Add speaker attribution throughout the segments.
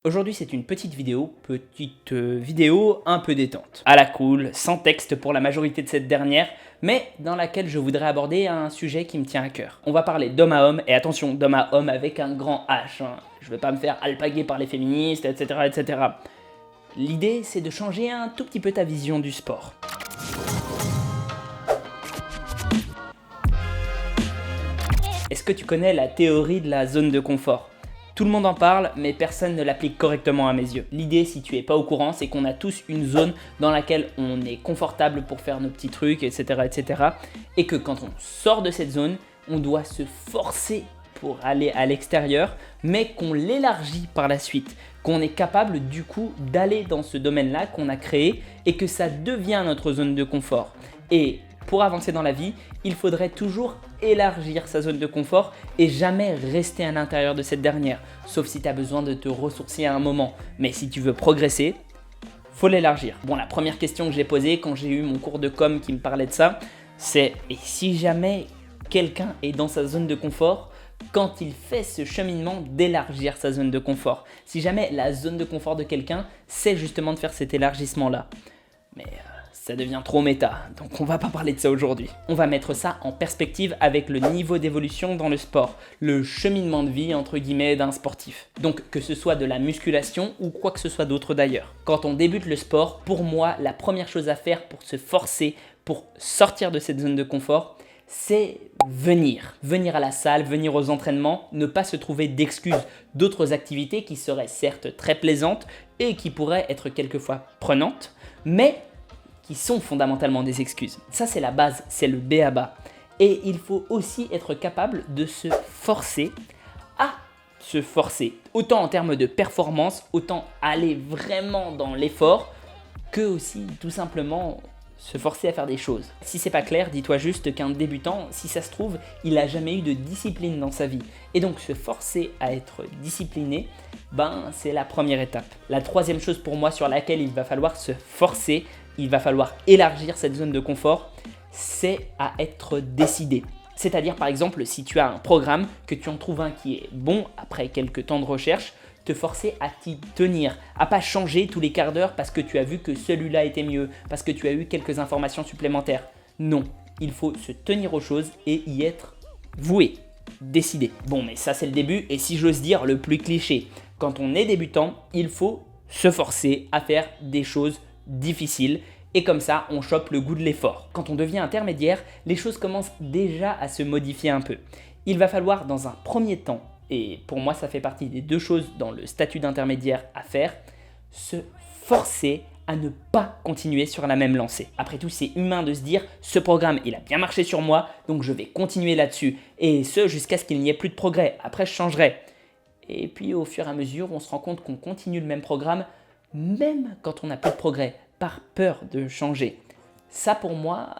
Speaker 1: Aujourd'hui, c'est une petite vidéo un peu détente, à la cool, sans texte pour la majorité de cette dernière, mais dans laquelle je voudrais aborder un sujet qui me tient à cœur. On va parler d'homme à homme, et attention, d'homme à homme avec un grand H. Je ne vais pas me faire alpaguer par les féministes, etc. etc. L'idée, c'est de changer un tout petit peu ta vision du sport. Est-ce que tu connais la théorie de la zone de confort ? Tout le monde en parle, mais personne ne l'applique correctement à mes yeux. L'idée, si tu n'es pas au courant, c'est qu'on a tous une zone dans laquelle on est confortable pour faire nos petits trucs, etc., etc. Et que quand on sort de cette zone, on doit se forcer pour aller à l'extérieur, mais qu'on l'élargit par la suite. Qu'on est capable du coup d'aller dans ce domaine-là qu'on a créé et que ça devient notre zone de confort. Et pour avancer dans la vie, il faudrait toujours élargir sa zone de confort et jamais rester à l'intérieur de cette dernière, sauf si tu as besoin de te ressourcer à un moment. Mais si tu veux progresser, faut l'élargir. Bon, la première question que j'ai posée quand j'ai eu mon cours de com qui me parlait de ça, c'est « et si jamais quelqu'un est dans sa zone de confort quand il fait ce cheminement d'élargir sa zone de confort ?» Si jamais la zone de confort de quelqu'un, c'est justement de faire cet élargissement-là. Mais ça devient trop méta, donc on va pas parler de ça aujourd'hui. On va mettre ça en perspective avec le niveau d'évolution dans le sport, le cheminement de vie entre guillemets d'un sportif. Donc que ce soit de la musculation ou quoi que ce soit d'autre d'ailleurs. Quand on débute le sport, pour moi, la première chose à faire pour se forcer, pour sortir de cette zone de confort, c'est venir à la salle, venir aux entraînements, ne pas se trouver d'excuses d'autres activités qui seraient certes très plaisantes et qui pourraient être quelquefois prenantes, mais qui sont fondamentalement des excuses. Ça, c'est la base, c'est le b.a.-ba. Et il faut aussi être capable de se forcer à se forcer. Autant en termes de performance, autant aller vraiment dans l'effort, que aussi tout simplement se forcer à faire des choses. Si c'est pas clair, dis-toi juste qu'un débutant, si ça se trouve, il a jamais eu de discipline dans sa vie. Et donc se forcer à être discipliné, c'est la première étape. La troisième chose pour moi sur laquelle il va falloir se forcer, il va falloir élargir cette zone de confort, c'est à être décidé. C'est-à-dire par exemple, si tu as un programme, que tu en trouves un qui est bon après quelques temps de recherche, te forcer à t'y tenir, à pas changer tous les quarts d'heure parce que tu as vu que celui-là était mieux, parce que tu as eu quelques informations supplémentaires. Non, il faut se tenir aux choses et y être voué, décidé. Bon, mais ça c'est le début et si j'ose dire le plus cliché. Quand on est débutant, il faut se forcer à faire des choses difficiles et comme ça on chope le goût de l'effort. Quand on devient intermédiaire, les choses commencent déjà à se modifier un peu. Il va falloir dans un premier temps, et pour moi ça fait partie des deux choses dans le statut d'intermédiaire à faire, se forcer à ne pas continuer sur la même lancée. Après tout, c'est humain de se dire ce programme il a bien marché sur moi donc je vais continuer là-dessus et ce jusqu'à ce qu'il n'y ait plus de progrès. Après je changerai. Et puis au fur et à mesure on se rend compte qu'on continue le même programme même quand on n'a plus de progrès, par peur de changer. Ça pour moi,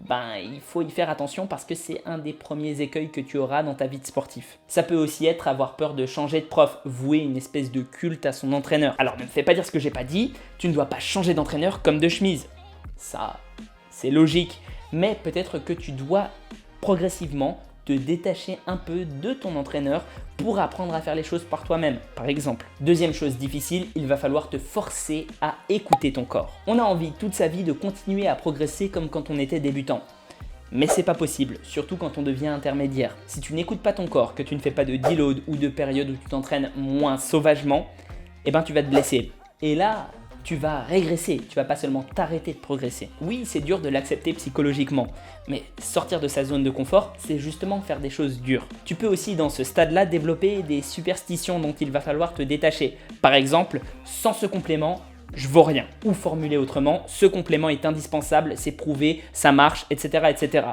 Speaker 1: il faut y faire attention parce que c'est un des premiers écueils que tu auras dans ta vie de sportif. Ça peut aussi être avoir peur de changer de prof, vouer une espèce de culte à son entraîneur. Alors ne me fais pas dire ce que j'ai pas dit, tu ne dois pas changer d'entraîneur comme de chemise. Ça, c'est logique, mais peut-être que tu dois progressivement te détacher un peu de ton entraîneur pour apprendre à faire les choses par toi-même, par exemple. Deuxième chose difficile, il va falloir te forcer à écouter ton corps. On a envie toute sa vie de continuer à progresser comme quand on était débutant. Mais c'est pas possible, surtout quand on devient intermédiaire. Si tu n'écoutes pas ton corps, que tu ne fais pas de deload ou de période où tu t'entraînes moins sauvagement, tu vas te blesser. Et là, tu vas régresser, tu vas pas seulement t'arrêter de progresser. Oui, c'est dur de l'accepter psychologiquement, mais sortir de sa zone de confort, c'est justement faire des choses dures. Tu peux aussi dans ce stade-là développer des superstitions dont il va falloir te détacher. Par exemple, sans ce complément, je vaux rien. Ou formulé autrement, ce complément est indispensable, c'est prouvé, ça marche, etc., etc.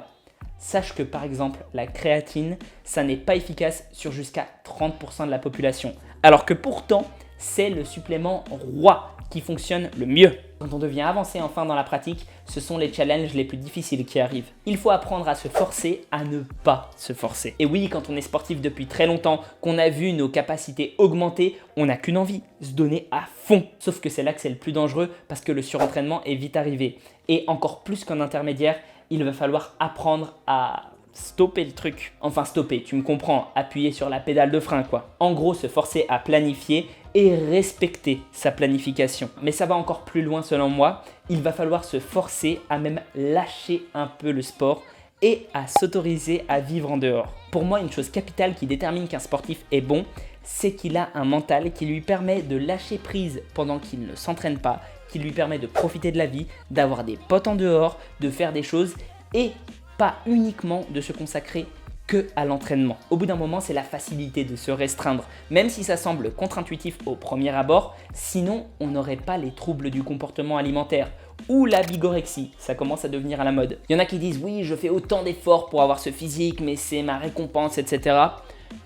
Speaker 1: Sache que par exemple, la créatine, ça n'est pas efficace sur jusqu'à 30% de la population. Alors que pourtant, c'est le supplément roi qui fonctionne le mieux. Quand on devient avancé enfin dans la pratique, ce sont les challenges les plus difficiles qui arrivent. Il faut apprendre à se forcer à ne pas se forcer. Et oui, quand on est sportif depuis très longtemps, qu'on a vu nos capacités augmenter, on n'a qu'une envie, se donner à fond. Sauf que c'est là que c'est le plus dangereux parce que le surentraînement est vite arrivé. Et encore plus qu'en intermédiaire, il va falloir apprendre à stopper le truc. Enfin stopper, tu me comprends, appuyer sur la pédale de frein quoi. En gros, se forcer à planifier et respecter sa planification. Mais ça va encore plus loin selon moi, il va falloir se forcer à même lâcher un peu le sport et à s'autoriser à vivre en dehors. Pour moi, une chose capitale qui détermine qu'un sportif est bon, c'est qu'il a un mental qui lui permet de lâcher prise pendant qu'il ne s'entraîne pas, qui lui permet de profiter de la vie, d'avoir des potes en dehors, de faire des choses et pas uniquement de se consacrer que à l'entraînement. Au bout d'un moment, c'est la facilité de se restreindre, même si ça semble contre-intuitif au premier abord, sinon on n'aurait pas les troubles du comportement alimentaire ou la bigorexie, ça commence à devenir à la mode. Il y en a qui disent oui, je fais autant d'efforts pour avoir ce physique, mais c'est ma récompense, etc.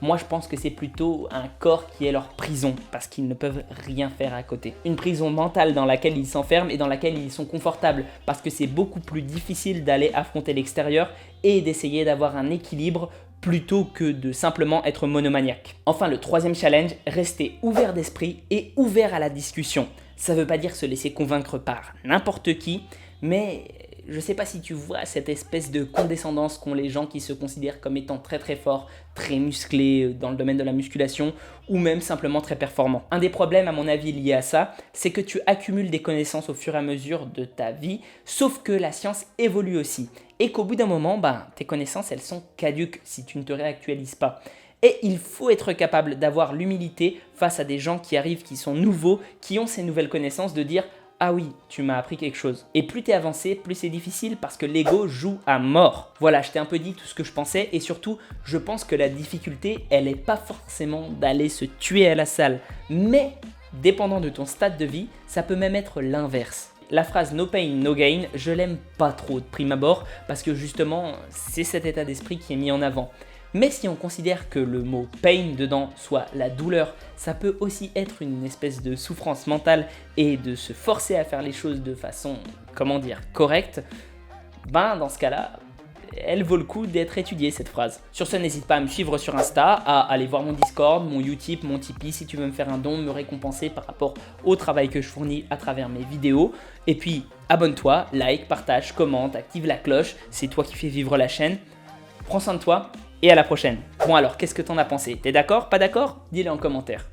Speaker 1: Moi, je pense que c'est plutôt un corps qui est leur prison parce qu'ils ne peuvent rien faire à côté. Une prison mentale dans laquelle ils s'enferment et dans laquelle ils sont confortables parce que c'est beaucoup plus difficile d'aller affronter l'extérieur et d'essayer d'avoir un équilibre plutôt que de simplement être monomaniaque. Enfin, le troisième challenge, rester ouvert d'esprit et ouvert à la discussion. Ça ne veut pas dire se laisser convaincre par n'importe qui, mais je ne sais pas si tu vois cette espèce de condescendance qu'ont les gens qui se considèrent comme étant très très forts, très musclés dans le domaine de la musculation ou même simplement très performants. Un des problèmes à mon avis liés à ça, c'est que tu accumules des connaissances au fur et à mesure de ta vie, sauf que la science évolue aussi et qu'au bout d'un moment, tes connaissances elles sont caduques si tu ne te réactualises pas. Et il faut être capable d'avoir l'humilité face à des gens qui arrivent, qui sont nouveaux, qui ont ces nouvelles connaissances, de dire « Ah oui, tu m'as appris quelque chose ». Et plus t'es avancé, plus c'est difficile parce que l'ego joue à mort. Voilà, je t'ai un peu dit tout ce que je pensais et surtout, je pense que la difficulté, elle n'est pas forcément d'aller se tuer à la salle. Mais, dépendant de ton stade de vie, ça peut même être l'inverse. La phrase no pain, no gain, je l'aime pas trop de prime abord parce que justement, c'est cet état d'esprit qui est mis en avant. Mais si on considère que le mot pain dedans, soit la douleur, ça peut aussi être une espèce de souffrance mentale et de se forcer à faire les choses de façon, correcte, dans ce cas-là, elle vaut le coup d'être étudiée cette phrase. Sur ce, n'hésite pas à me suivre sur Insta, à aller voir mon Discord, mon Utip, mon Tipeee si tu veux me faire un don, me récompenser par rapport au travail que je fournis à travers mes vidéos. Et puis, abonne-toi, like, partage, commente, active la cloche, c'est toi qui fais vivre la chaîne. Prends soin de toi. Et à la prochaine. Bon alors, qu'est-ce que t'en as pensé? T'es d'accord? Pas d'accord? Dis-le en commentaire.